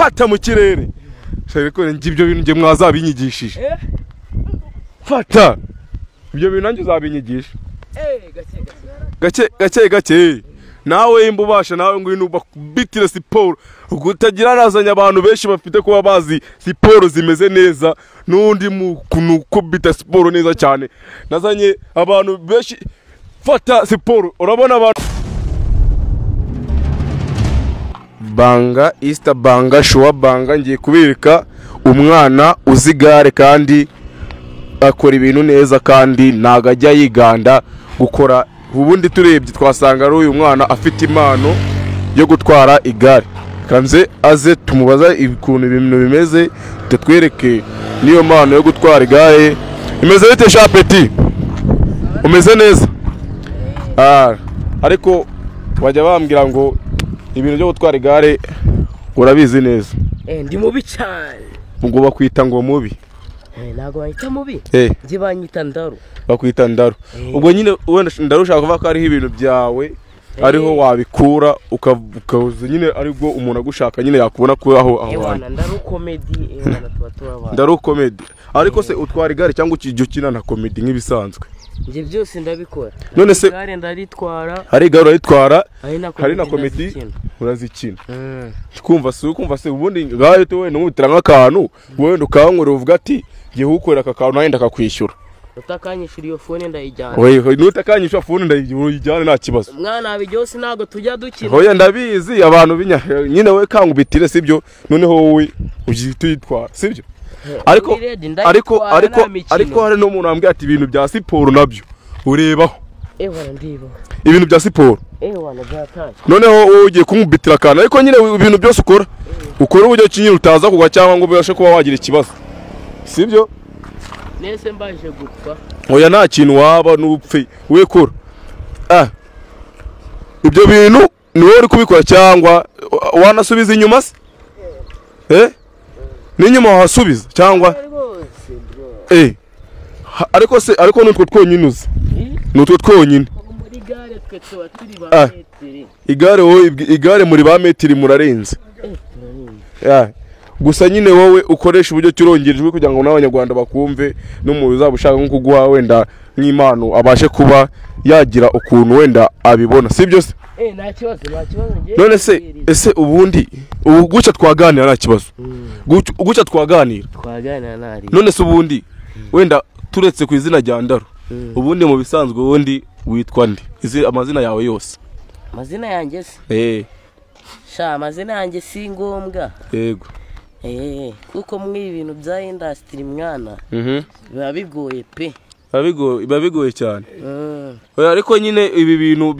fata mu kirere ariko ibyo bintu nge mwazabinyigishije fata ibyo bintu nanjye uzabinyigisha gake nawe imba ubasha nawe ngwino bakubitire siporo utagira nazanye abantu benshi bafite kuba bazi siporo zimeze neza n'undi muntu kubita siporo neza cyane nazanye abantu benshi fata siporo urabona abantu banga Easter banga shuwa banga ngiye kubirika umwana uzigare kandi akora ibintu neza kandi ntago ajya yiganda gukora ubundi turebye twasanga ari uyu mwana afite impano yo gutwara igare kanze aze tumubaza ikuntu ibintu bimeze tutwereke niyo mpano yo gutwara igare imeze bite Shapeti umeze neza ariko wajya bambwira ngo ibintu byo gutwara igare urabizi neza ndi mubi cyane ngo bakwita ngo mubi ntago bahita mubi nzi banyita ndaru bakwita ndaru ubwo nyine wenda ndarushaka kuvuga ko ariho ibintu byawe ariho wabikura ukaza nyine aribwo umuntu agushaka nyine yakubona ko aho ndaru comedy ndaru comedy ariko se utwara igare cyangwa ukina na comedy nk'ibisanzwe nje byose ndabikora none se igare ndaritwara hari igare uritwara hari na comedy urazikina kumva se ubundi ngayo to wenda nkubitira nk'akantu wenda ukankora uvuga ati gihe ukorera aka kantu nawe ndakakwishyura utakanyishura iyo phone ndayijyana nutakanyishura phone ndayijyana nta kibazo mwana abiryose nago tujya dukina hoya ndabizi abantu nyine we kangubitire sibyo noneho wowe uyitwara sibyo ariko hari no umuntu ambwiye ati ibintu bya siporo nabyo urebaho ibintu bya siporo noneho wowe ugiye kumubitira kana ariko nyine ibintu byose ukora uburyo kinyine utaza kugwa cyangwa ngo ubashe kuba wagira ikibazo sibyo nese mbaje gupfa oya nta kintu waba n'upfe wekora ibyo bintu ni wowe uri kubikora cyangwa wanasubiza inyuma se n'inyuma wahasubiza cyangwa ariko nutwo twonyine uzi nutwo twonyine igare muri ba metiri murarenze gusa nyine wowe ukoresha uburyo cyurongerejwe kugira ngo n'abanyarwanda bakumve n'umuntu uzaba ushaka nko kuguha wenda nk'impano abashe kuba yagira ukuntu wenda abibona sibyo se nta kibazo none se ese ubundi guca twaganira nta kibazo guca twaganira nari none se ubundi wenda turetse ku izina rya Ndaru ubundi mu bisanzwe ubundi witwa ndi amazina yawe yose amazina yanjye se amazina yanjye si ngombwa yego kuko muri ibintu bya industry mwana biba bigoye pe biba bigoye cyane ariko nyine ibi bintu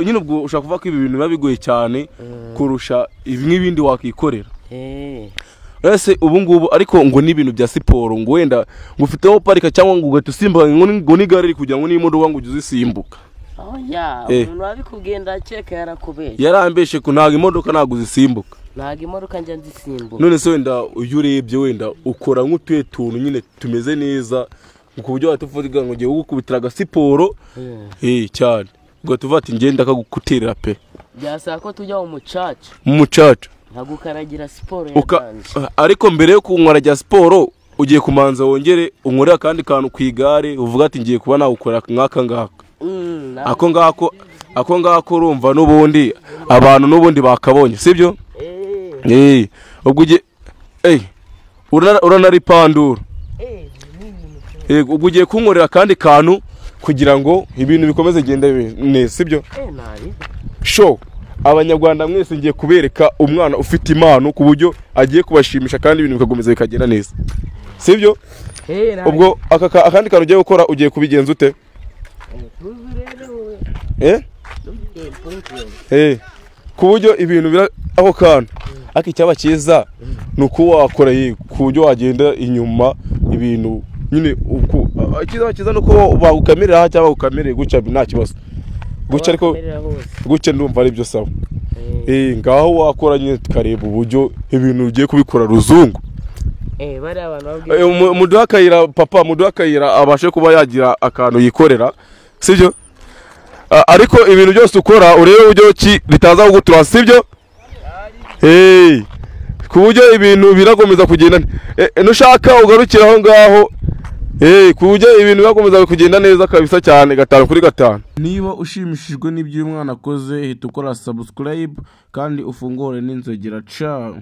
nyine ubwo ushaka kuvuga ko ibi bintu biba bigoye cyane kurusha n'ibindi wakikorera ese ubu ngubu ariko ngo n'ibintu bya siporo ngo wenda ngo ufiteho parika cyangwa ngo ugahita usimbuka ngo n'igare riri kugira ngo n'imodoka ngo ujye uzisimbuka umuntu wabikugenda akeka yarakubeshye yarambeshe ko ntabwo imodoka ntabwo uzisimbuka ntabwo imodoka njya nzisimbuka none se wenda uyu urebye wenda ukora nk'utuye tuntu nyine tumeze neza ku buryo watuvuga ngo ugiye gukubitira agasiporo cyane ugahita uvuga ati ngenda akagukuterera pe byasaba ko tujya mu mucaca nkagukaragira siporo ariko mbere yo kunkorera siporo ugiye kumanza wongere unkorera akandi kantu ku igare uvuga ati ngiye kuba nawukorera nk'aka ngaka ako ngako urumva n'ubundi abantu n'ubundi bakabonye sibyo ubwo ugiye uranaripandura ubwo ugiye kunkorera akandi kantu kugira ngo ibintu bikomeze gende neza sibyo show abanyarwanda mwese ngiye kubereka umwana ufite impano ku buryo agiye kubashimisha kandi ibintu bikakomeza bikagenda neza sibyo ubwo akandi kantu ugiye gukora ugiye kubigenza ute ku buryo ibintu bira aho kantu ariko icyaba cyiza ni uko wakora ku buryo wagenda inyuma ibintu nyine cyiza nuko bagukamirira cyangwa bagukamirira guca nta kibazo guca ariko guca ndumva ari byo sawa ngaho wakora nyine tukareba uburyo ibintu ugiye kubikora ruzungu muduhakayira papa muduhakayira abashe kuba yagira akantu yikorera sibyo ariko ibintu byose ukora urebe uburyo ki bitaza kugutura sibyo ku buryo ibintu birakomeza kugenda nushaka ugarukira aho ngaho ku buryo ibintu birakomeza kugenda neza kabisa cyane 5 kuri 5. Niba ushimishijwe n'ibyo uyu mwana akoze hita ukora subscribe kandi ufungure n'inzogera. Ciao.